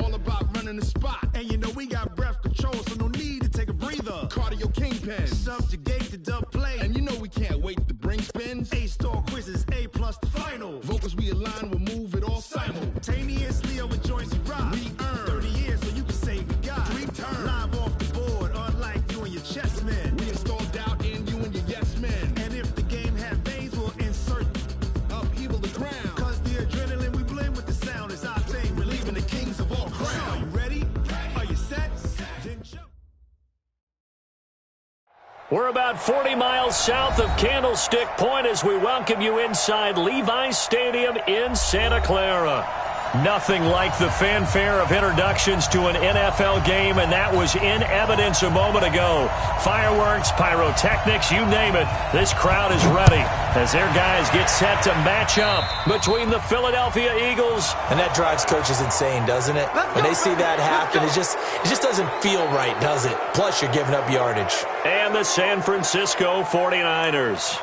All about running the spot. And you know we got breath control, so no need to take a breather. Cardio kingpin. Subjugate the dub play. And you know we can't wait to bring spins. A-star quizzes, A+ the final. Vocals we align, we'll move it all simultaneously over joints we rock. We earn 30 years so you can say we got 3 turns. Live off the board, unlike you and your chess men. We install doubt in you and your yes men. And if the game had veins, we'll insert upheaval the ground. Cause the adrenaline we blend with the sound is our thing. We're leaving the kings of all crowns. So are you ready? Are you set? Then jump. We're about 40 miles south of Candlestick Point as we welcome you inside Levi's Stadium in Santa Clara. Nothing like the fanfare of introductions to an NFL game, and that was in evidence a moment ago. Fireworks, pyrotechnics, you name it. This crowd is ready as their guys get set to match up between the Philadelphia Eagles. And that drives coaches insane, doesn't it? When they see that happen, it just doesn't feel right, does it? Plus, you're giving up yardage. And the San Francisco 49ers.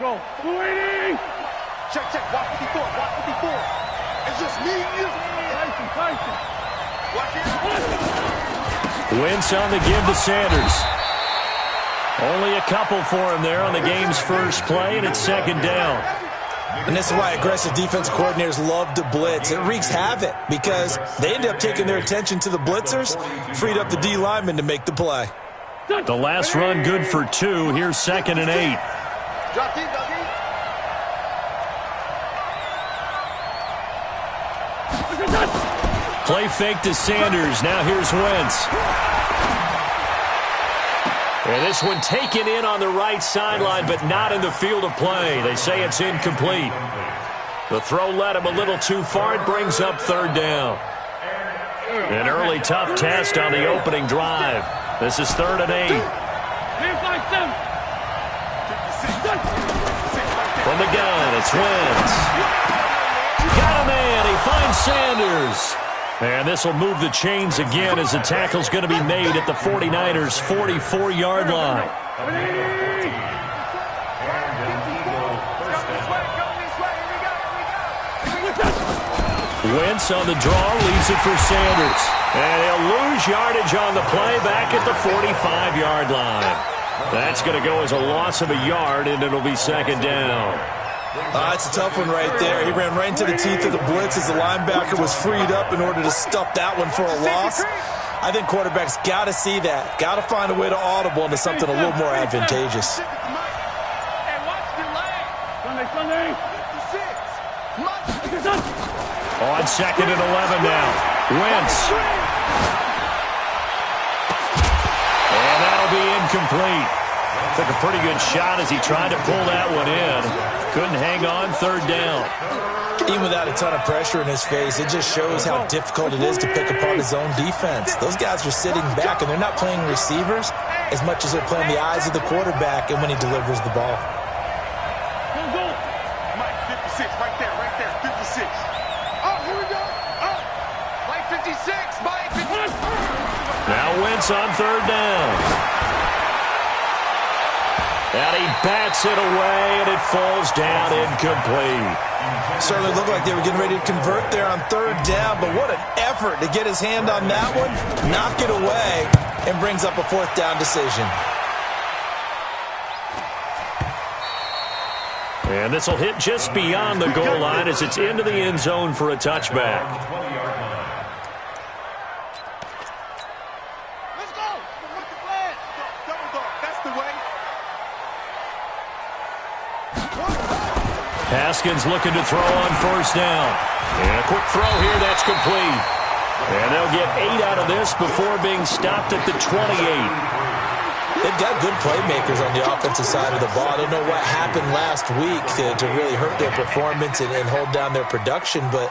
Go. 280! Check. Watch 54. It's just me and you. Tyson. Watch it. Wentz on the give to Sanders. Only a couple for him there on the game's first play, and it's second down. And this is why aggressive defense coordinators love to blitz. It wreaks havoc because they end up taking their attention to the blitzers, freed up the D lineman to make the play. The last run good for 2. Here's 2nd and 8. Drop deep. Play fake to Sanders. Now here's Wentz. And this one taken in on the right sideline, but not in the field of play. They say it's incomplete. The throw led him a little too far. It brings up 3rd down. An early tough test on the opening drive. This is 3rd and 8. From the gun, it's Wentz. Got a man. He finds Sanders. And this will move the chains again as the tackle's going to be made at the 49ers' 44-yard line. Wentz on the draw, leaves it for Sanders. And he'll lose yardage on the play back at the 45-yard line. That's going to go as a loss of a yard, and it'll be 2nd down. It's a tough one right there. He ran right into the teeth of the blitz as the linebacker was freed up in order to stuff that one for a loss. I think quarterbacks got to see that. Got to find a way to audible into something a little more advantageous. On 2nd and 11 now. Wentz. And that'll be incomplete. Took a pretty good shot as he tried to pull that one in. Couldn't hang on. 3rd down. Even without a ton of pressure in his face, it just shows how difficult it is to pick apart his own defense. Those guys are sitting back, and they're not playing receivers as much as they're playing the eyes of the quarterback and when he delivers the ball. Mike, 56, right there, 56. Oh, here we go. Oh, Mike 56, Mike 56. Now Wentz on 3rd down. And he bats it away, and it falls down incomplete. Certainly looked like they were getting ready to convert there on 3rd down, but what an effort to get his hand on that one, knock it away, and brings up a 4th down decision. And this will hit just beyond the goal line as it's into the end zone for a touchback. Let's go. What's the plan? Double dog. That's the way. Haskins looking to throw on 1st down. And a quick throw here, that's complete. And they'll get 8 out of this before being stopped at the 28. They've got good playmakers on the offensive side of the ball. I don't know what happened last week to really hurt their performance and hold down their production, but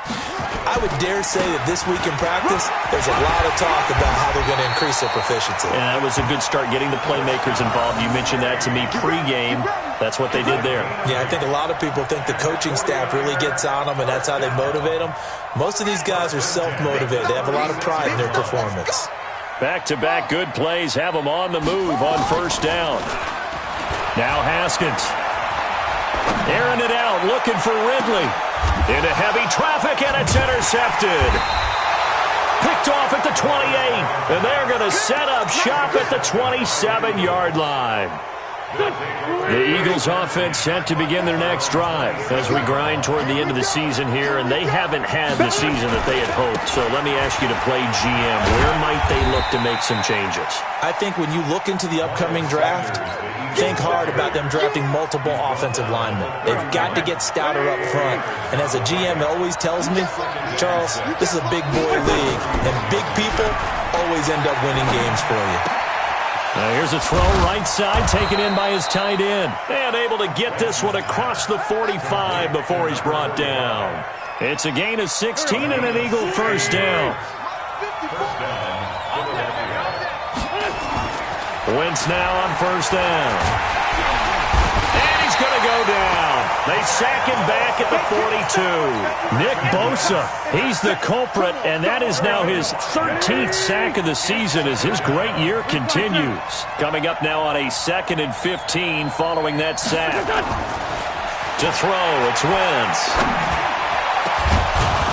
I would dare say that this week in practice, there's a lot of talk about how they're going to increase their proficiency. Yeah, that was a good start getting the playmakers involved. You mentioned that to me pregame. That's what they did there. Yeah, I think a lot of people think the coaching staff really gets on them, and that's how they motivate them. Most of these guys are self-motivated. They have a lot of pride in their performance. Back-to-back good plays have them on the move on 1st down. Now Haskins. Airing it out, looking for Ridley. Into heavy traffic, and it's intercepted. Picked off at the 28, and they're going to set up shop at the 27-yard line. The Eagles offense set to begin their next drive as we grind toward the end of the season here, and they haven't had the season that they had hoped. So let me ask you to play GM. Where might they look to make some changes? I think when you look into the upcoming draft, think hard about them drafting multiple offensive linemen. They've got to get stouter up front. And as a GM always tells me, Charles, this is a big boy league, and big people always end up winning games for you. Here's a throw right side, taken in by his tight end. And able to get this one across the 45 before he's brought down. It's a gain of 16 and an Eagle first down. Wentz now on first down. And he's going to go down. They sack him back at the 42. Nick Bosa, he's the culprit, and that is now his 13th sack of the season as his great year continues. Coming up now on a 2nd and 15 following that sack. To throw, it's Wentz.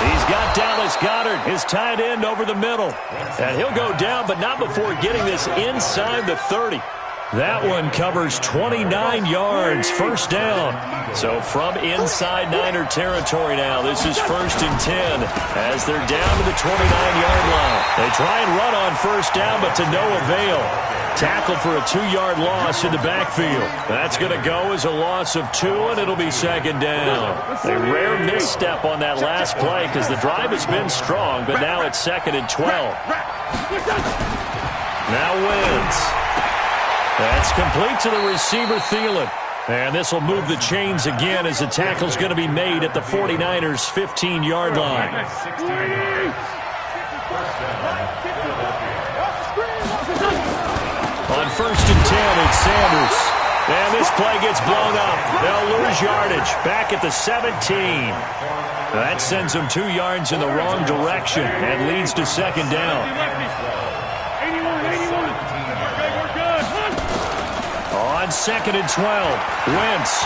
He's got Dallas Goedert, his tight end, over the middle. And he'll go down, but not before getting this inside the 30. That one covers 29 yards, first down. So from inside Niner territory now, this is 1st and 10 as they're down to the 29-yard line. They try and run on first down, but to no avail. Tackle for a 2-yard loss in the backfield. That's going to go as a loss of 2, and it'll be 2nd down. A rare misstep on that last play because the drive has been strong, but now it's 2nd and 12. Now Wentz. That's complete to the receiver, Thielen. And this will move the chains again as the tackle's going to be made at the 49ers' 15-yard line. On 1st and 10, it's Sanders. And this play gets blown up. They'll lose yardage back at the 17. That sends them 2 yards in the wrong direction and leads to 2nd down. On 2nd and 12, Wentz.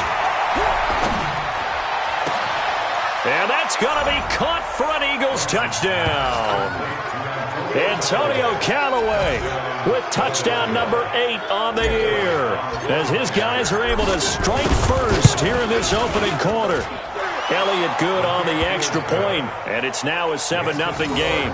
And that's going to be caught for an Eagles touchdown. Antonio Callaway with touchdown number 8 on the year as his guys are able to strike first here in this opening quarter. Elliott good on the extra point, and it's now a 7-0 game.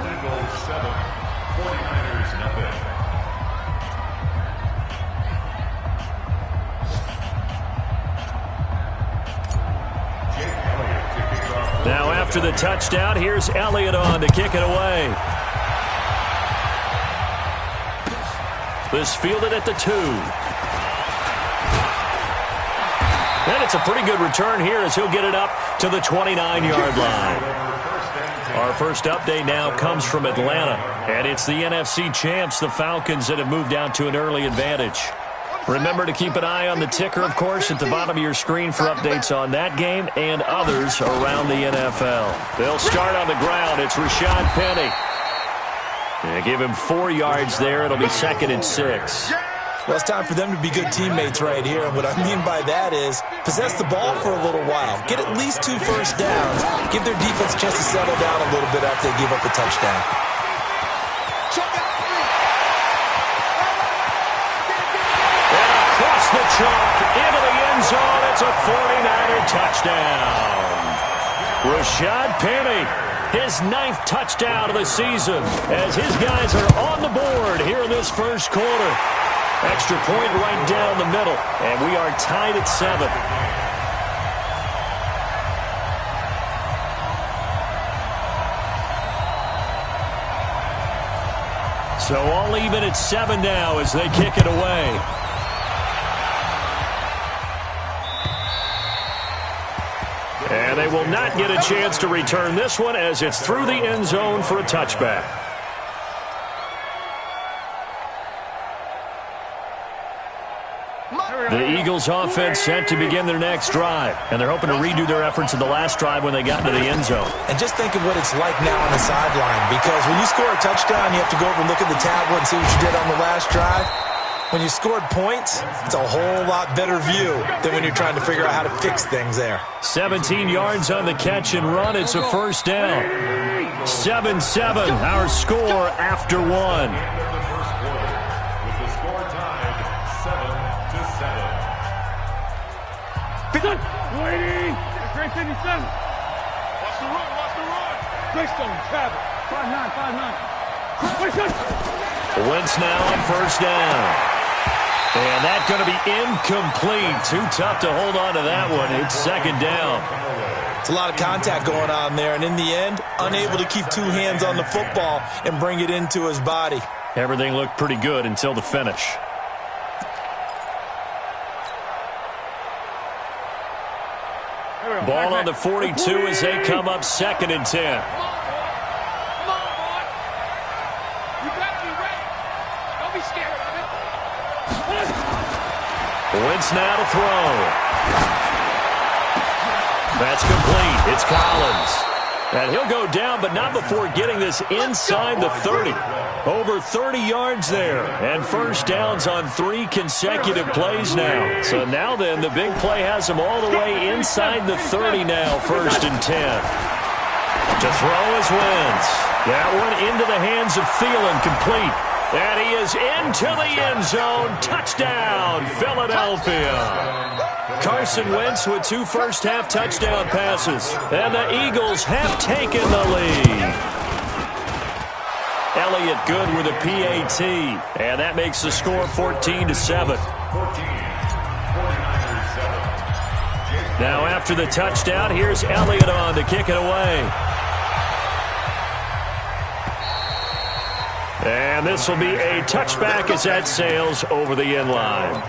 Now after the touchdown, here's Elliott on to kick it away. This fielded at the 2. And it's a pretty good return here as he'll get it up to the 29-yard line. Our first update now comes from Atlanta, and it's the NFC champs, the Falcons, that have moved out to an early advantage. Remember to keep an eye on the ticker, of course, at the bottom of your screen for updates on that game and others around the NFL. They'll start on the ground. It's Rashad Penny. They give him 4 yards there. It'll be 2nd and 6. Well, it's time for them to be good teammates right here. And what I mean by that is possess the ball for a little while. Get at least 2 first downs. Give their defense a chance to settle down a little bit after they give up a touchdown. And across the chalk into the end zone. It's a 49er touchdown. Rashad Penny, his 9th touchdown of the season as his guys are on the board here in this first quarter. Extra point right down the middle, and we are tied at 7. So all even at 7 now as they kick it away. And they will not get a chance to return this one as it's through the end zone for a touchback. The Eagles offense set to begin their next drive, and they're hoping to redo their efforts in the last drive when they got into the end zone. And just think of what it's like now on the sideline, because when you score a touchdown, you have to go over and look at the tablet and see what you did on the last drive. When you scored points, it's a whole lot better view than when you're trying to figure out how to fix things there. 17 yards on the catch and run. It's a first down. 7-7, our score after one. With the score tied 7-7. Waiting. Great 57. Watch the run, watch the run. Greystone, travel. 5-9, 5-9. Greystone. Wentz now on first down. And that's going to be incomplete. Too tough to hold on to that one. It's second down. It's a lot of contact going on there, and in the end, unable to keep two hands on the football and bring it into his body. Everything looked pretty good until the finish. Ball on the 42 as they come up 2nd and 10. Wentz now to throw. That's complete. It's Collins. And he'll go down, but not before getting this inside the 30. Over 30 yards there. And first downs on 3 consecutive plays now. So now then, the big play has him all the way inside the 30 now, 1st and 10. To throw is Wentz. That one into the hands of Thielen, complete. And he is into the end zone. Touchdown, Philadelphia. Carson Wentz with 2 first-half touchdown passes. And the Eagles have taken the lead. Elliott good with a PAT. And that makes the score 14-7. Now after the touchdown, here's Elliott on to kick it away. And this will be a touchback as that sails over the end line.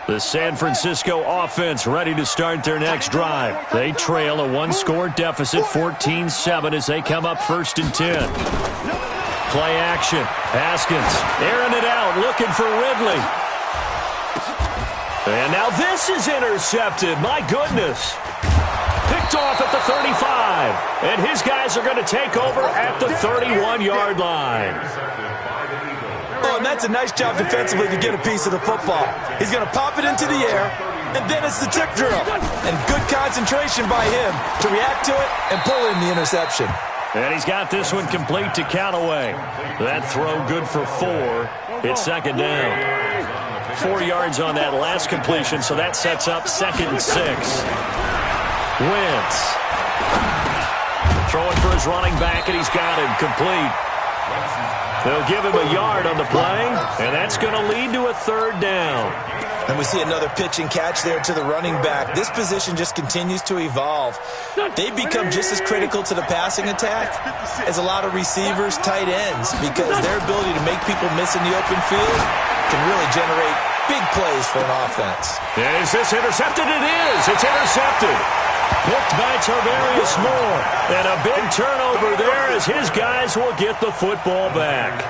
The San Francisco offense ready to start their next drive. They trail a 1-score deficit, 14-7, as they come up 1st and 10. Play action. Haskins airing it out, looking for Ridley. And now this is intercepted. My goodness. Picked off at the 35. And his guys are going to take over at the 31-yard line. Oh, and that's a nice job defensively to get a piece of the football. He's going to pop it into the air, and then it's the tip drill. And good concentration by him to react to it and pull in the interception. And he's got this one complete to Callaway. That throw good for 4. It's 2nd down. 4 yards on that last completion, so that sets up 2nd and 6. Wentz. Throwing for his running back, and he's got him complete. They'll give him a yard on the play, and that's going to lead to a 3rd down. And we see another pitch and catch there to the running back. This position just continues to evolve. They become just as critical to the passing attack as a lot of receivers, tight ends, because their ability to make people miss in the open field can really generate big plays for an offense. And is this intercepted? It is. It's intercepted. Picked by Tarvarius Moore. And a big turnover there as his guys will get the football back.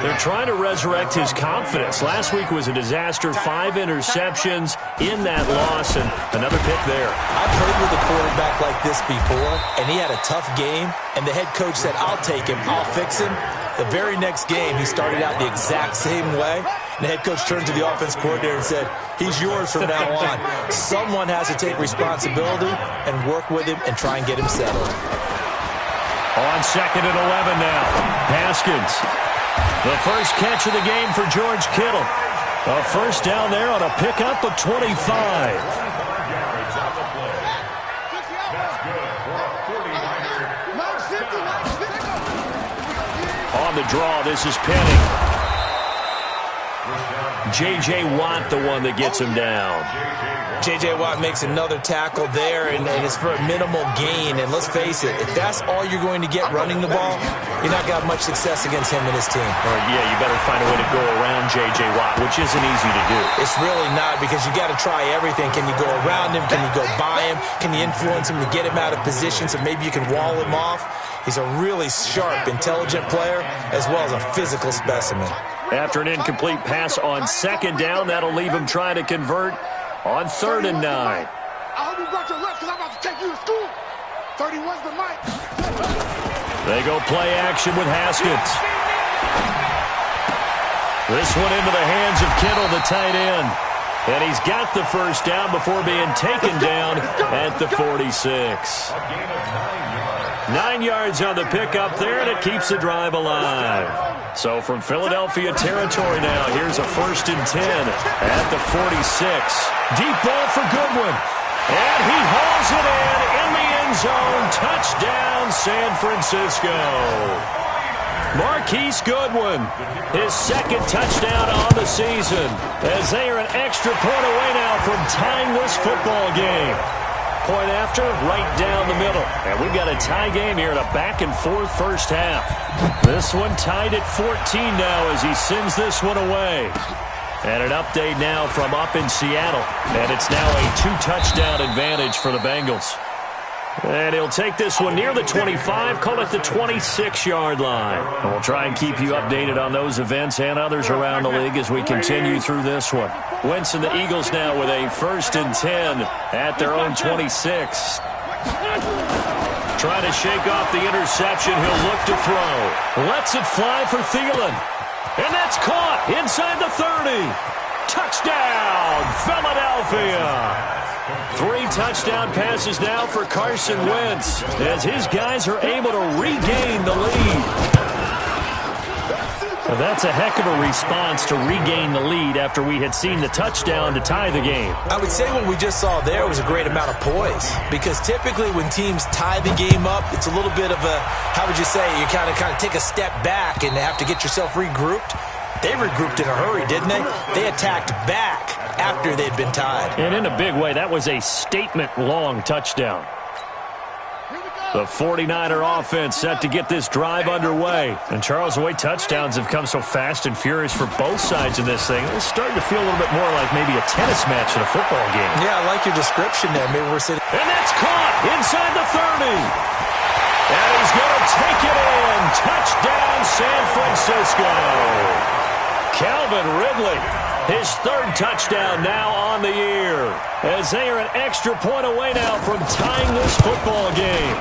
They're trying to resurrect his confidence. Last week was a disaster. 5 interceptions in that loss, and another pick there. I played with a quarterback like this before, and he had a tough game, and the head coach said, I'll take him, I'll fix him. The very next game, he started out the exact same way. And the head coach turned to the offense coordinator and said, he's yours from now on. Someone has to take responsibility and work with him and try and get him settled. On 2nd and 11 now. Haskins. The first catch of the game for George Kittle. A first down there on a pickup of 25. On the draw, this is Penny. J.J. Watt, the one that gets him down. J.J. Watt makes another tackle there, and it's for a minimal gain. And let's face it, if that's all you're going to get running the ball, you're not going to have much success against him and his team. Yeah, you better find a way to go around J.J. Watt, which isn't easy to do. It's really not, because you got to try everything. Can you go around him? Can you go by him? Can you influence him to get him out of position so maybe you can wall him off? He's a really sharp, intelligent player, as well as a physical specimen. After an incomplete pass on 2nd down, that'll leave him trying to convert on 3rd and 9. I hope you brought your lunch because I'm about to take you to school. 31's the mic. They go play action with Haskins. This one into the hands of Kittle, the tight end. And he's got the first down before being taken down at the 46. 9 yards on the pickup there, and it keeps the drive alive. So from Philadelphia territory now, here's a 1st and 10 at the 46. Deep ball for Goodwin. And he hauls it in the end zone. Touchdown, San Francisco. Marquise Goodwin, his 2nd touchdown on the season, as they are an extra point away now from tying this football game. Point after, right down the middle. And we've got a tie game here in a back-and-forth first half. This one tied at 14 now as he sends this one away. And an update now from up in Seattle. And it's now a 2-touchdown advantage for the Bengals. And he'll take this one near the 25, call it the 26-yard line. And we'll try and keep you updated on those events and others around the league as we continue through this one. Wentz and the Eagles now with a 1st and 10 at their own 26. Trying to shake off the interception. He'll look to throw. Lets it fly for Thielen. And that's caught inside the 30. Touchdown, Philadelphia. 3 touchdown passes now for Carson Wentz as his guys are able to regain the lead. Well, that's a heck of a response to regain the lead after we had seen the touchdown to tie the game. I would say what we just saw there was a great amount of poise, because typically when teams tie the game up, it's a little bit of a, how would you say, you kind of take a step back and have to get yourself regrouped. They regrouped in a hurry, didn't they? They attacked back after they'd been tied. And in a big way, that was a statement-long touchdown. The 49er offense set to get this drive underway. And Charles, the way touchdowns have come so fast and furious for both sides of this thing, it's starting to feel a little bit more like maybe a tennis match in a football game. Yeah, I like your description there. Maybe we're sitting... And that's caught inside the 30. And he's going to take it in. Touchdown, San Francisco. Calvin Ridley, his 3rd touchdown now on the year, as they are an extra point away now from tying this football game.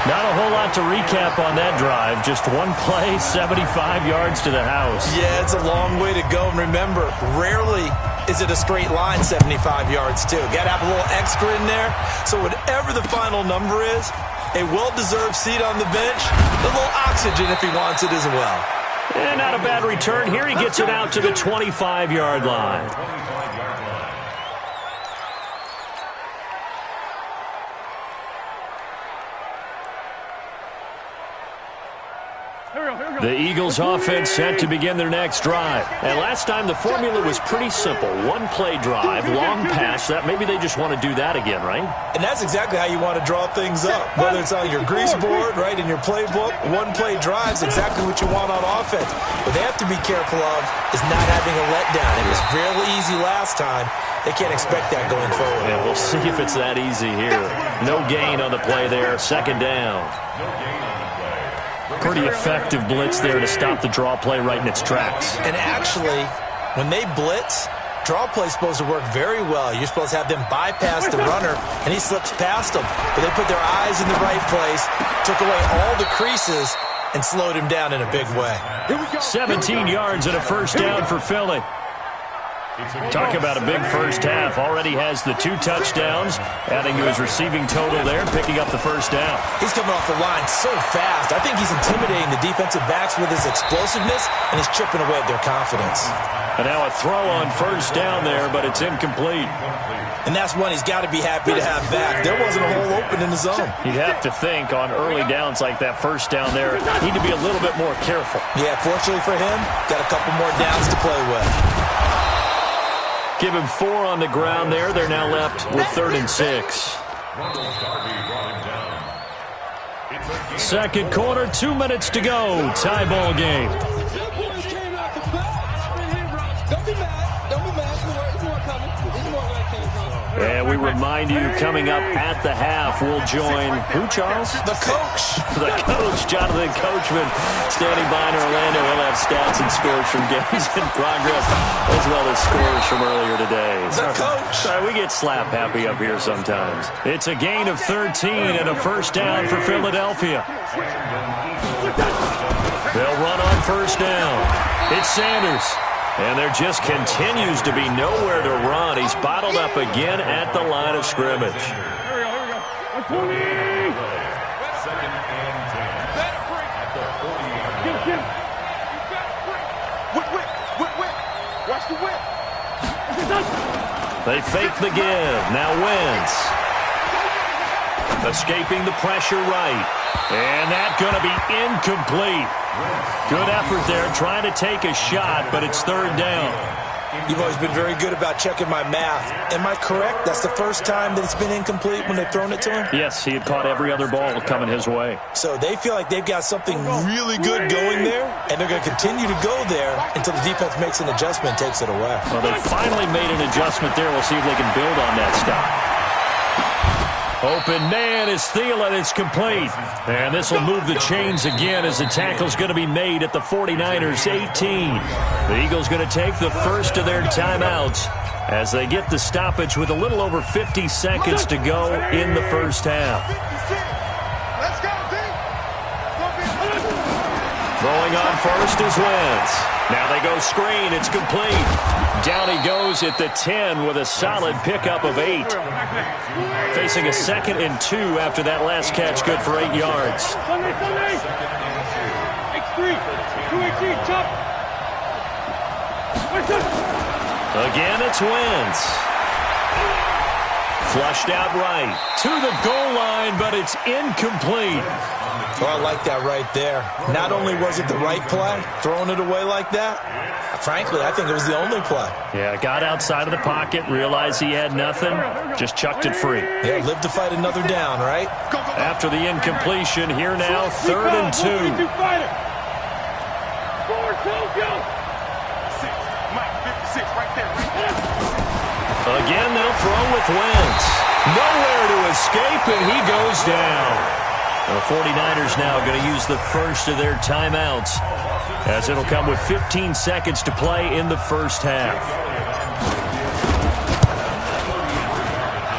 Not a whole lot to recap on that drive. Just one play, 75 yards to the house. Yeah, it's a long way to go. And remember, rarely is it a straight line 75 yards, too. Got to have a little extra in there. So whatever the final number is, a well-deserved seat on the bench, a little oxygen if he wants it as well. And not a bad return. Here he gets it out to the 25-yard line. The Eagles offense set to begin their next drive. And last time the formula was pretty simple. 1-play drive, long pass. That maybe they just want to do that again, right? And that's exactly how you want to draw things up. Whether it's on your grease board, right, in your playbook, 1-play drive is exactly what you want on offense. What they have to be careful of is not having a letdown. It was real easy last time. They can't expect that going forward. Yeah, we'll see if it's that easy here. No gain on the play there. 2nd down. Pretty effective blitz there to stop the draw play right in its tracks. And actually, when they blitz, draw play is supposed to work very well. You're supposed to have them bypass the runner, and he slips past them. But they put their eyes in the right place, took away all the creases, and slowed him down in a big way. 17 yards and a 1st down for Philly. Talk about a big first half. Already has the 2 touchdowns, adding to his receiving total there, picking up the 1st down. He's coming off the line so fast. I think he's intimidating the defensive backs with his explosiveness, and he's chipping away at their confidence. And now a throw on 1st down there, but it's incomplete. And that's one he's got to be happy to have back. There wasn't a hole open in the zone. You'd have to think on early downs like that 1st down there, need to be a little bit more careful. Yeah, fortunately for him, got a couple more downs to play with. Give him 4 on the ground there. They're now left with 3rd and 6. 2nd quarter, 2 minutes to go. Tie ball game. And we remind you, coming up at the half, we'll join who, Charles? The coach. The coach, Jonathan Coachman, standing by in Orlando. He'll have stats and scores from games in progress, as well as scores from earlier today. The coach. We get slap happy up here sometimes. It's a gain of 13 and a first down for Philadelphia. They'll run on first down. It's Sanders. And there just continues to be nowhere to run. He's bottled up again at the line of scrimmage. Here we go. 120. Second and 10. At the 48. Whip. Watch the whip. They fake the give. Now Wentz. Escaping the pressure right. And that's going to be incomplete. Good effort there trying to take a shot, but it's third down. You've always been very good about checking my math. Am I correct? That's the first time that it's been incomplete when they've thrown it to him? Yes, he had caught every other ball coming his way. So they feel like they've got something really good going there, and they're going to continue to go there until the defense makes an adjustment and takes it away. Well, they finally made an adjustment there. We'll see if they can build on that stop. Open man is Thielen. It's complete. And this will move the chains again as the tackle's going to be made at the 49ers 18. The Eagles going to take the first of their timeouts as they get the stoppage with a little over 50 seconds to go in the first half. Let's go, D. Throwing on first is Wentz. Now they go screen. It's complete. Down he goes at the 10 with a solid pickup of 8. Facing a 2nd and 2 after that last catch, good for 8 yards. Sunday. X3. 218. Chop. Again, it's Wentz. Flushed out right to the goal line, but it's incomplete. Oh, I like that right there. Not only was it the right play, throwing it away like that, frankly, I think it was the only play. Yeah, got outside of the pocket, realized he had nothing, just chucked it free. Yeah, live to fight another down, right? After the incompletion, here now, 3rd and 2. Again, they'll throw with Wentz. Nowhere to escape, and he goes down. The 49ers now going to use the first of their timeouts as it'll come with 15 seconds to play in the first half.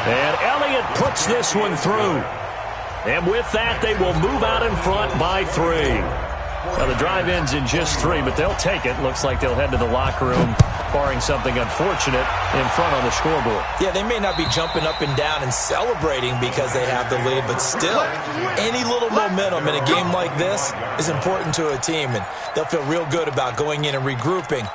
And Elliott puts this one through. And with that, they will move out in front by 3. Now, the drive ends in just 3, but they'll take it. Looks like they'll head to the locker room, barring something unfortunate, in front on the scoreboard. Yeah, they may not be jumping up and down and celebrating because they have the lead, but still, any little momentum in a game like this is important to a team, and they'll feel real good about going in and regrouping,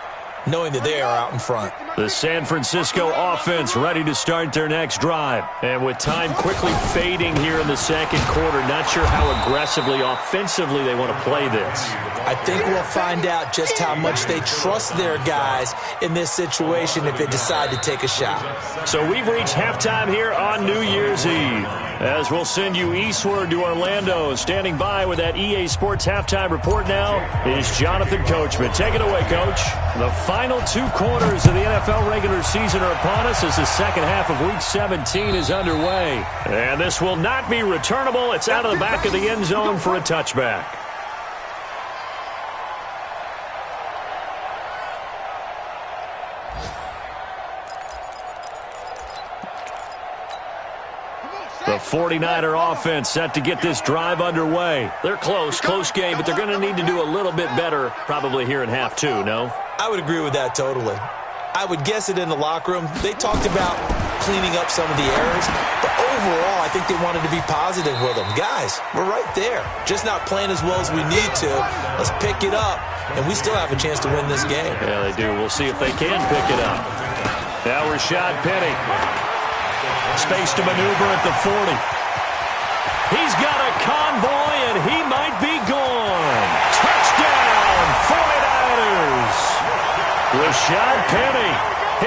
knowing that they are out in front. The San Francisco offense ready to start their next drive. And with time quickly fading here in the second quarter, not sure how aggressively, offensively they want to play this. I think we'll find out just how much they trust their guys in this situation if they decide to take a shot. So we've reached halftime here on New Year's Eve. As we'll send you eastward to Orlando. Standing by with that EA Sports halftime report now is Jonathan Coachman. Take it away, Coach. The final 2 quarters of the NFL regular season are upon us as the second half of Week 17 is underway. And this will not be returnable. It's out of the back of the end zone for a touchback. The 49er offense set to get this drive underway. They're close game, but they're going to need to do a little bit better probably here in half 2, no? I would agree with that totally. I would guess it in the locker room. They talked about cleaning up some of the errors, but overall, I think they wanted to be positive with them. Guys, we're right there. Just not playing as well as we need to. Let's pick it up, and we still have a chance to win this game. Yeah, they do. We'll see if they can pick it up. Now Rashad Penny. Space to maneuver at the 40. He's got a convoy, and he might be gone. Touchdown, 49ers. Rashad Penny,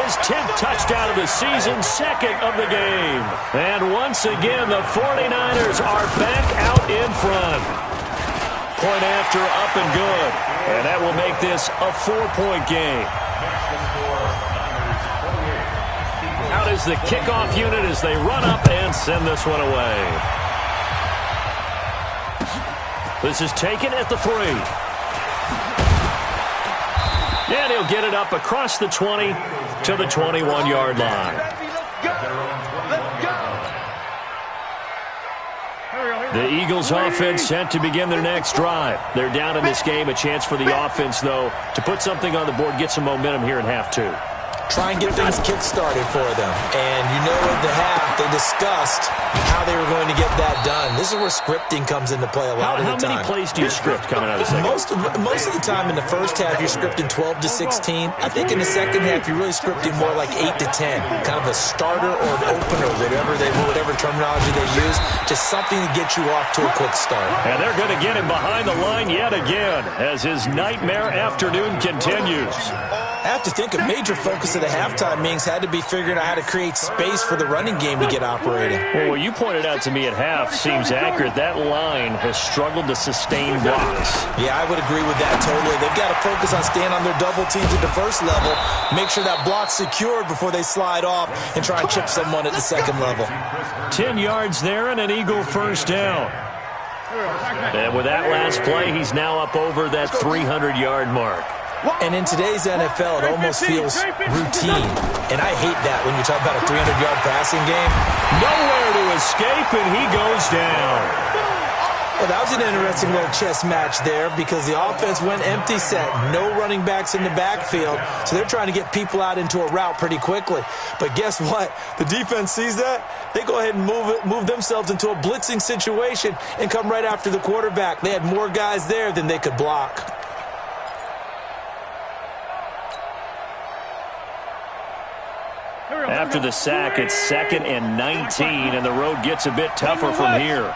his 10th touchdown of the season, 2nd of the game. And once again, the 49ers are back out in front. Point after, up and good. And that will make this a 4-point game. Out is the kickoff unit as they run up and send this one away. This is taken at the 3. And he'll get it up across the 20 to the 21-yard line. The Eagles offense set to begin their next drive. They're down in this game. A chance for the offense, though, to put something on the board, get some momentum here in half two. Try and get things kick-started for them. And you know at the half, they discussed how they were going to get that done. This is where scripting comes into play a lot of the time. How many plays do you script coming out of the second? Most of the time in the first half, you're scripting 12 to 16. I think in the second half, you're really scripting more like 8 to 10. Kind of a starter or an opener, whatever terminology they use. Just something to get you off to a quick start. And they're going to get him behind the line yet again as his nightmare afternoon continues. I have to think a major focus of the halftime meetings had to be figuring out how to create space for the running game to get operating. Well, what you pointed out to me at half seems accurate. That line has struggled to sustain blocks. Yeah, I would agree with that totally. They've got to focus on staying on their double teams at the first level, make sure that block's secured before they slide off and try and chip someone at the second level. 10 yards there and an Eagle first down. And with that last play, he's now up over that 300-yard mark. And in today's NFL, it almost feels routine. And I hate that when you talk about a 300-yard passing game. Nowhere to escape, and he goes down. Well, that was an interesting little chess match there because the offense went empty set. No running backs in the backfield, so they're trying to get people out into a route pretty quickly. But guess what? The defense sees that. They go ahead and move themselves into a blitzing situation and come right after the quarterback. They had more guys there than they could block. After the sack, it's 2nd and 19, and the road gets a bit tougher from here.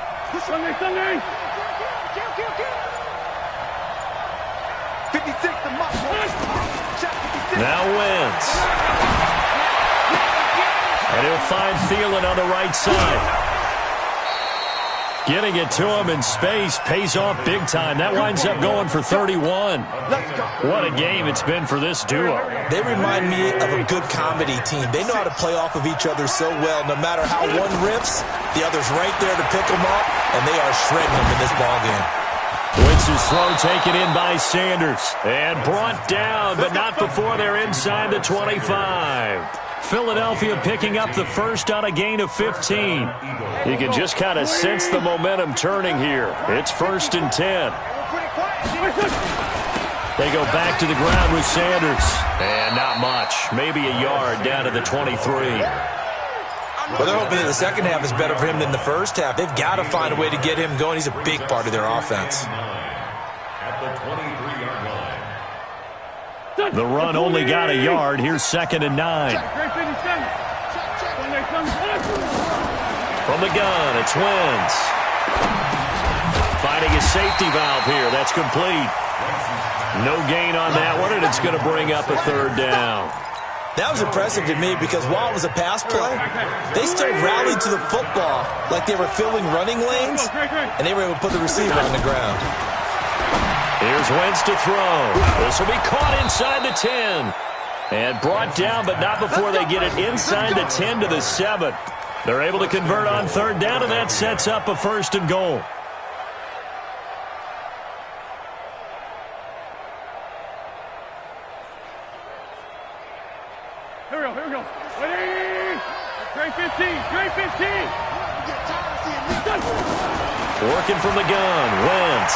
Now Wentz. And he'll find Thielen on the right side. Getting it to him in space pays off big time. That winds up going for 31. What a game it's been for this duo. They remind me of a good comedy team. They know how to play off of each other so well. No matter how one riffs, the other's right there to pick them up, and they are shredding them in this ballgame. Wentz's throw taken in by Sanders and brought down, but not before they're inside the 25. Philadelphia picking up the first on a gain of 15. You can just kind of sense the momentum turning here. It's 1st and 10. They go back to the ground with Sanders. And not much. Maybe a yard down to the 23. Well, they're hoping that the second half is better for him than the first half. They've got to find a way to get him going. He's a big part of their offense. At the 23-yard line. The run only got a yard. Here's 2nd and 9. From the gun, it's Wentz. Finding a safety valve here. That's complete. No gain on that one, and it's going to bring up a 3rd down. That was impressive to me because while it was a pass play, they still rallied to the football like they were filling running lanes, and they were able to put the receiver on the ground. Here's Wentz to throw. This will be caught inside the 10. And brought down, but not before they get it inside the 10 to the 7. They're able to convert on 3rd down, and that sets up a 1st and goal. Here we go. Ready? Trey 15. Working from the gun, Wentz.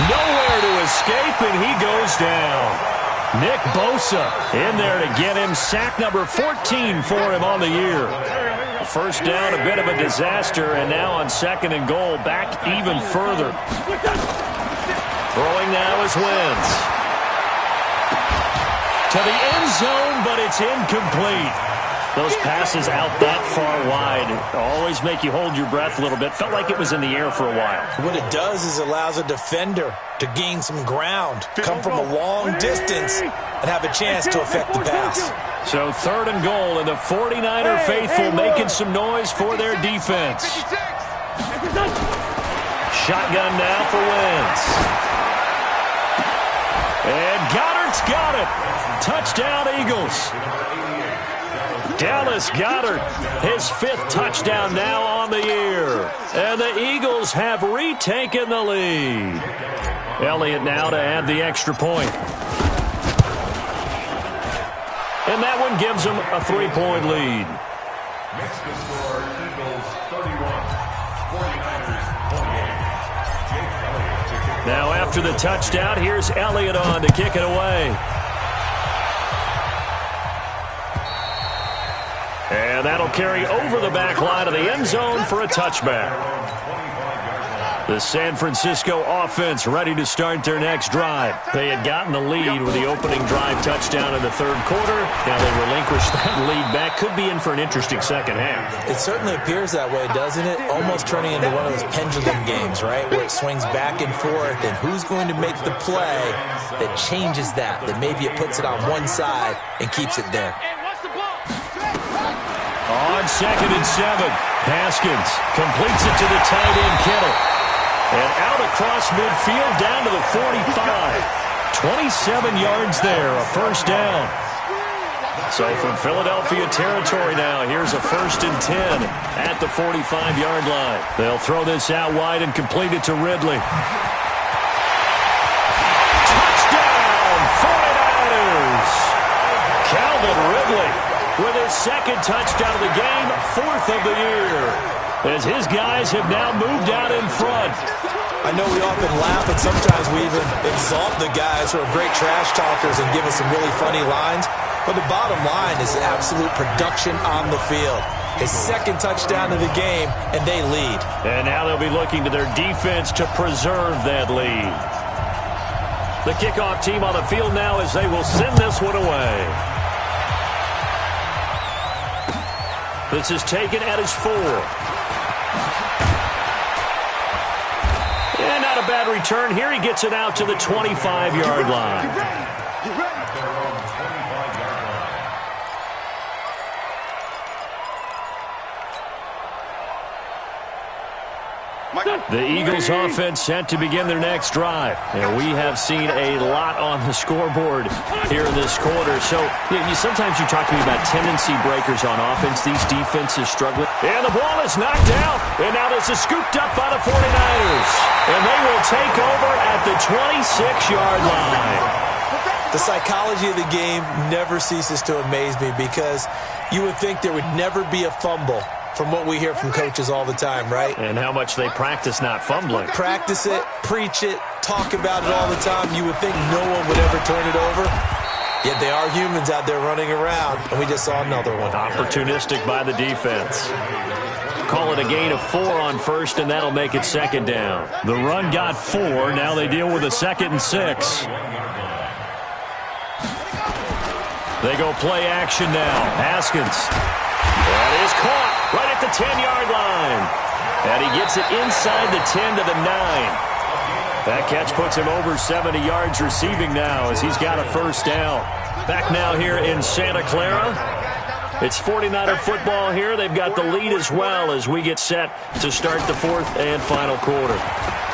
Nowhere to escape, and he goes down. Nick Bosa in there to get him. Sack number 14 for him on the year. First down, a bit of a disaster, and now on 2nd and goal, back even further. Throwing now is Wentz. To the end zone, but it's incomplete. Those passes out that far wide always make you hold your breath a little bit. Felt like it was in the air for a while. What it does is it allows a defender to gain some ground, come from a long distance, and have a chance to affect the pass. So 3rd and goal, and the 49er faithful making some noise for their defense. Shotgun now for Wentz. And Goddard's got it. Touchdown, Eagles. Dallas Goedert, his 5th touchdown now on the year. And the Eagles have retaken the lead. Elliott now to add the extra point. And that one gives them a 3-point lead. Makes the score Eagles 31, 49ers 28. Jake Elliott to kick. Now after the touchdown, here's Elliott on to kick it away. And that'll carry over the back line of the end zone for a touchback. The San Francisco offense ready to start their next drive. They had gotten the lead with the opening drive touchdown in the third quarter. Now they relinquish that lead back. Could be in for an interesting second half. It certainly appears that way, doesn't it? Almost turning into one of those pendulum games, right? Where it swings back and forth, and who's going to make the play that changes that maybe it puts it on one side and keeps it there. On 2nd and 7, Haskins completes it to the tight end Kittle. And out across midfield down to the 45. 27 yards there, a first down. So from Philadelphia territory now, here's a 1st and 10 at the 45-yard line. They'll throw this out wide and complete it to Ridley. Touchdown, 49ers! Calvin Ridley with his 2nd touchdown of the game, 4th of the year, as his guys have now moved out in front. I know we often laugh, and sometimes we even exalt the guys who are great trash talkers and give us some really funny lines. But the bottom line is absolute production on the field. His 2nd touchdown of the game, and they lead. And now they'll be looking to their defense to preserve that lead. The kickoff team on the field now as they will send this one away. This is taken at his 4. And not a bad return here. He gets it out to the 25-yard line. The Eagles offense set to begin their next drive. And we have seen a lot on the scoreboard here in this quarter. So sometimes you talk to me about tendency breakers on offense. These defenses struggling. And the ball is knocked out. And now this is scooped up by the 49ers. And they will take over at the 26-yard line. The psychology of the game never ceases to amaze me because you would think there would never be a fumble from what we hear from coaches all the time, right? And how much they practice not fumbling. Practice it, preach it, talk about it all the time. You would think no one would ever turn it over. Yet they are humans out there running around, and we just saw another one. Opportunistic by the defense. Call it a gain of 4 on 1st, and that'll make it 2nd down. The run got 4. Now they deal with a 2nd and 6. They go play action now. Haskins. That is caught right at the 10-yard line. And he gets it inside the 10 to the 9. That catch puts him over 70 yards receiving now as he's got a 1st down. Back now here in Santa Clara. It's 49er football here. They've got the lead as well as we get set to start the 4th and final quarter.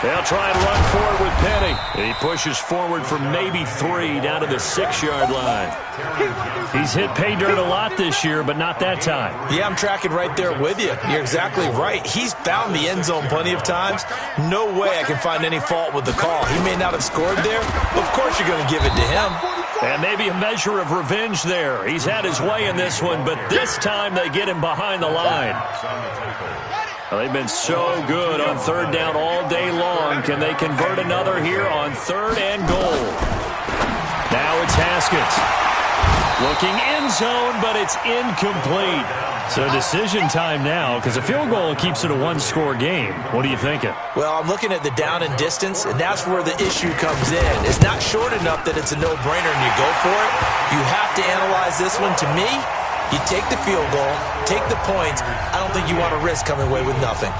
They'll try and run forward with Penny. He pushes forward for maybe 3 down to the 6-yard line. He's hit pay dirt a lot this year, but not that time. Yeah, I'm tracking right there with you. You're exactly right. He's found the end zone plenty of times. No way I can find any fault with the call. He may not have scored there. Of course you're going to give it to him. And maybe a measure of revenge there. He's had his way in this one, but this time they get him behind the line. Well, they've been so good on 3rd down all day long. Can they convert another here on 3rd and goal? Now it's Haskins. Looking end zone, but it's incomplete. So decision time now, because a field goal keeps it a 1-score game. What are you thinking? Well, I'm looking at the down and distance, and that's where the issue comes in. It's not short enough that it's a no-brainer and you go for it. You have to analyze this one. To me, you take the field goal, take the points. I don't think you want to risk coming away with nothing.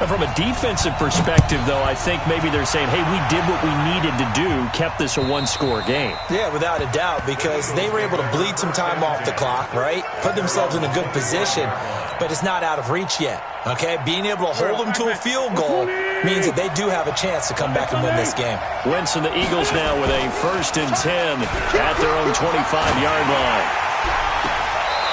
From a defensive perspective, though, I think maybe they're saying, hey, we did what we needed to do, kept this a 1-score game. Yeah, without a doubt, because they were able to bleed some time off the clock, right? Put themselves in a good position, but it's not out of reach yet, okay? Being able to hold them to a field goal means that they do have a chance to come back and win this game. Wentz and the Eagles now with a 1st and 10 at their own 25-yard line.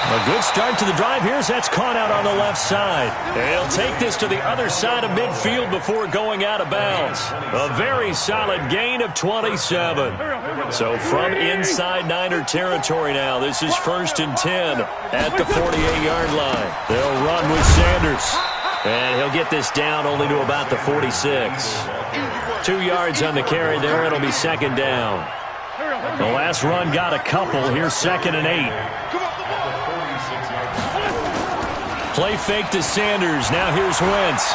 A good start to the drive here as that's caught out on the left side. They'll take this to the other side of midfield before going out of bounds. A very solid gain of 27. So from inside Niner territory now, this is 1st and 10 at the 48-yard line. They'll run with Sanders. And he'll get this down only to about the 46. 2 yards on the carry there. It'll be 2nd down. The last run got a couple. Here's 2nd and 8. Play fake to Sanders. Now here's Wentz.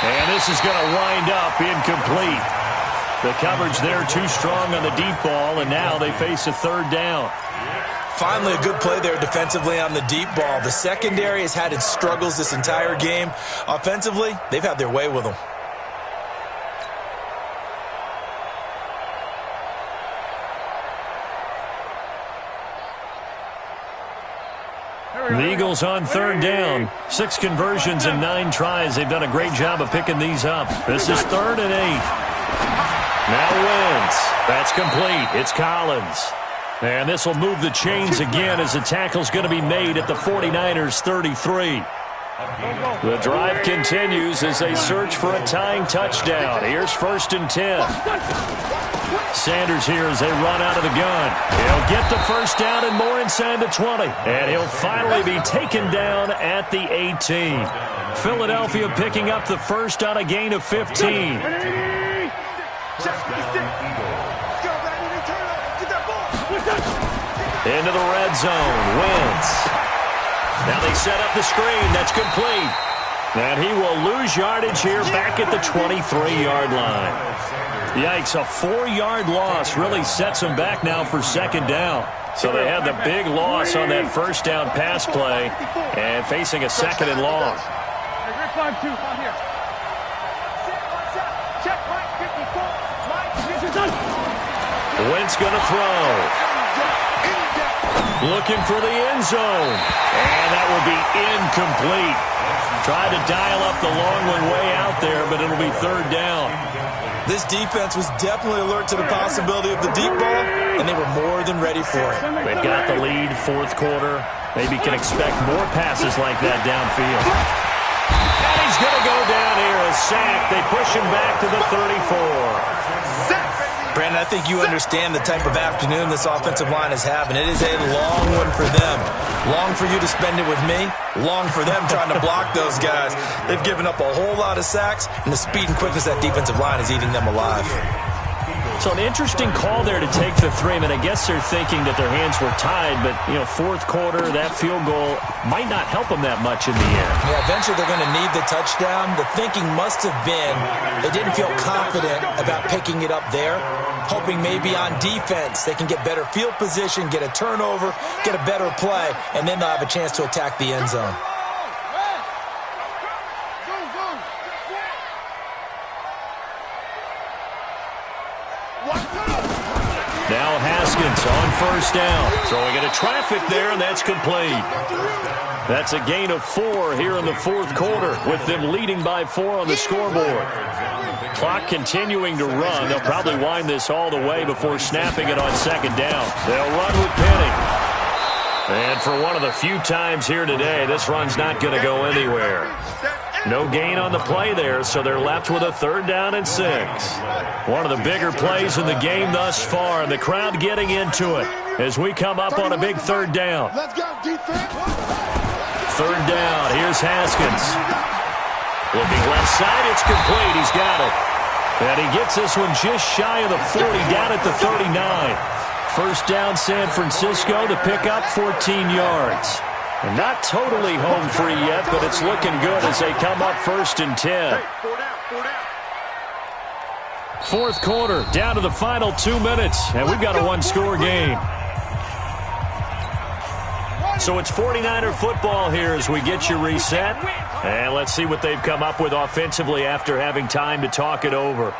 And this is going to wind up incomplete. The coverage there too strong on the deep ball, and now they face a 3rd down. Finally a good play there defensively on the deep ball. The secondary has had its struggles this entire game. Offensively, they've had their way with them. The Eagles on 3rd down. 6 conversions and 9 tries. They've done a great job of picking these up. This is 3rd and 8. Now Wentz. That's complete. It's Collins. And this will move the chains again as the tackle's going to be made at the 49ers 33. The drive continues as they search for a tying touchdown. Here's 1st and 10. Sanders here as they run out of the gun. He'll get the 1st down and more inside the 20. And he'll finally be taken down at the 18. Philadelphia picking up the 1st on a gain of 15. Into the red zone. Wentz. Now they set up the screen. That's complete. And he will lose yardage here back at the 23-yard line. Yikes, a 4-yard loss really sets them back now for 2nd down. So they had the big loss on that 1st down pass play and facing a 2nd and long. Wentz going to throw. Looking for the end zone. And that will be incomplete. Tried to dial up the long one way out there, but it'll be 3rd down. This defense was definitely alert to the possibility of the deep ball, and they were more than ready for it. They've got the lead, 4th quarter. Maybe can expect more passes like that downfield. And he's going to go down here, a sack. They push him back to the 34. Brandon, I think you understand the type of afternoon this offensive line is having. It is a long one for them. Long for you to spend it with me. Long for them trying to block those guys. They've given up a whole lot of sacks, and the speed and quickness of that defensive line is eating them alive. So an interesting call there to take the 3. I mean, I guess they're thinking that their hands were tied, but, 4th quarter, that field goal might not help them that much in the end. Yeah, eventually they're going to need the touchdown. The thinking must have been they didn't feel confident about picking it up there, hoping maybe on defense they can get better field position, get a turnover, get a better play, and then they'll have a chance to attack the end zone. Now Haskins on 1st down. Throwing into traffic there, and that's complete. That's a gain of 4 here in the 4th quarter, with them leading by 4 on the scoreboard. Clock continuing to run. They'll probably wind this all the way before snapping it on 2nd down. They'll run with Penny. And for one of the few times here today, this run's not going to go anywhere. No gain on the play there, so they're left with a 3rd down and 6. One of the bigger plays in the game thus far, and the crowd getting into it as we come up on a big 3rd down. Let's go, defense. 3rd down, here's Haskins. Looking left side, it's complete, he's got it. And he gets this one just shy of the 40, down at the 39. 1st down San Francisco to pick up 14 yards. And not totally home free yet, but it's looking good as they come up 1st and 10. 4th quarter, down to the final 2 minutes, and we've got a 1-score game. So it's 49er football here as we get you reset. And let's see what they've come up with offensively after having time to talk it over.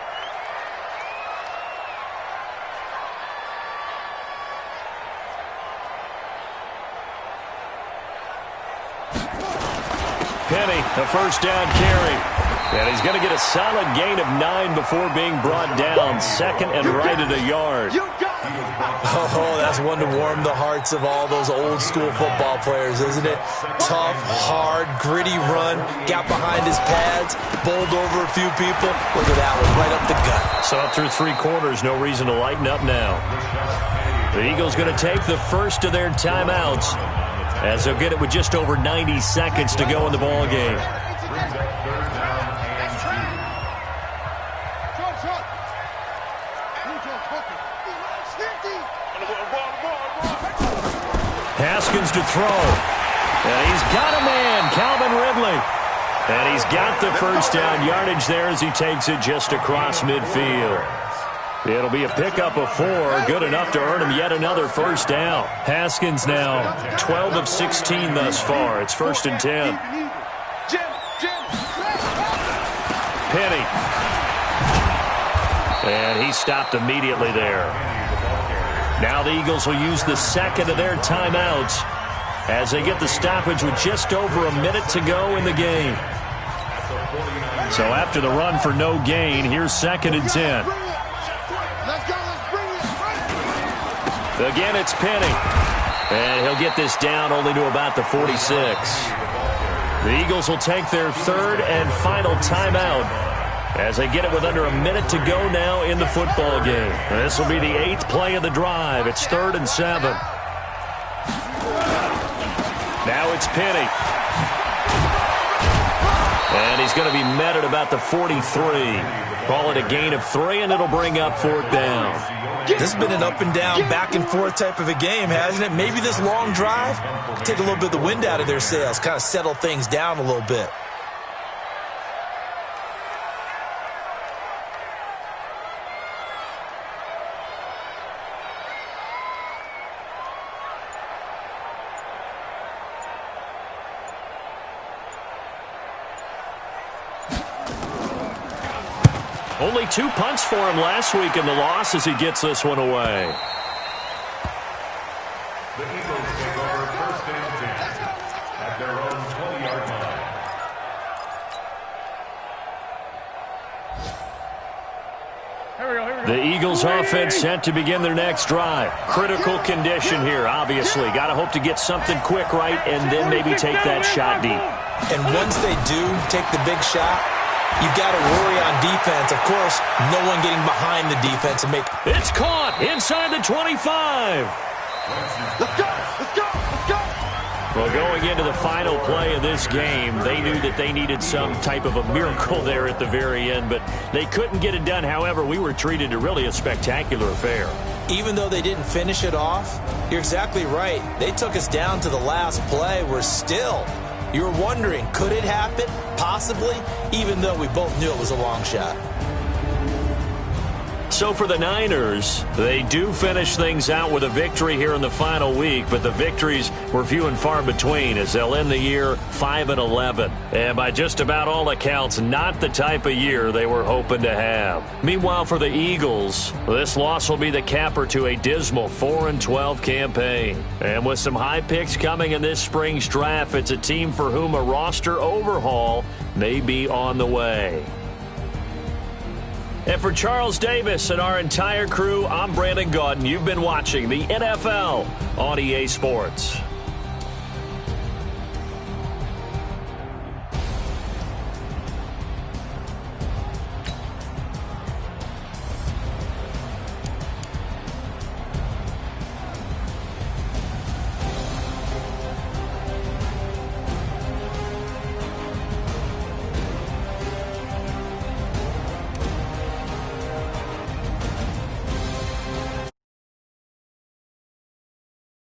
Penny, the 1st down carry. And he's going to get a solid gain of 9 before being brought down. 2nd and right at a yard. Oh, that's one to warm the hearts of all those old school football players, isn't it? Tough, hard, gritty run, got behind his pads, bowled over a few people. Look at that one, right up the gut. So up through 3 quarters, no reason to lighten up now. The Eagles going to take the first of their timeouts as they'll get it with just over 90 seconds to go in the ball game. Haskins to throw. And he's got a man, Calvin Ridley. And he's got the first down yardage there as he takes it just across midfield. It'll be a pickup of 4, good enough to earn him yet another first down. Haskins now 12 of 16 thus far. It's 1st and 10. Penny. And he stopped immediately there. Now the Eagles will use the second of their timeouts as they get the stoppage with just over a minute to go in the game. So after the run for no gain, here's 2nd and 10. Again, it's Penny. And he'll get this down only to about the 46. The Eagles will take their 3rd and final timeout as they get it with under a minute to go now in the football game. And this will be the 8th play of the drive. It's 3rd and 7. Now it's Penny. And he's going to be met at about the 43. Call it a gain of 3, and it'll bring up 4th down. This has been an up and down, back and forth type of a game, hasn't it? Maybe this long drive take a little bit of the wind out of their sails, kind of settle things down a little bit. Only 2 punts for him last week in the loss as he gets this one away. The Eagles take over 1st and 10 at their own 20-yard line. The Eagles offense set to begin their next drive. Critical condition here, obviously. Got to hope to get something quick right and then maybe take that shot deep. And once they do take the big shot, you've got to worry on defense. Of course, no one getting behind the defense and make... It's caught inside the 25. Let's go! Let's go! Let's go! Well, going into the final play of this game, they knew that they needed some type of a miracle there at the very end, but they couldn't get it done. However, we were treated to really a spectacular affair. Even though they didn't finish it off, you're exactly right. They took us down to the last play. We're still... You're wondering, could it happen? Possibly, even though we both knew it was a long shot. So for the Niners, they do finish things out with a victory here in the final week, but the victories were few and far between as they'll end the year 5-11. And by just about all accounts, not the type of year they were hoping to have. Meanwhile, for the Eagles, this loss will be the capper to a dismal 4-12 campaign. And with some high picks coming in this spring's draft, it's a team for whom a roster overhaul may be on the way. And for Charles Davis and our entire crew, I'm Brandon Gaudin. You've been watching the NFL on EA Sports.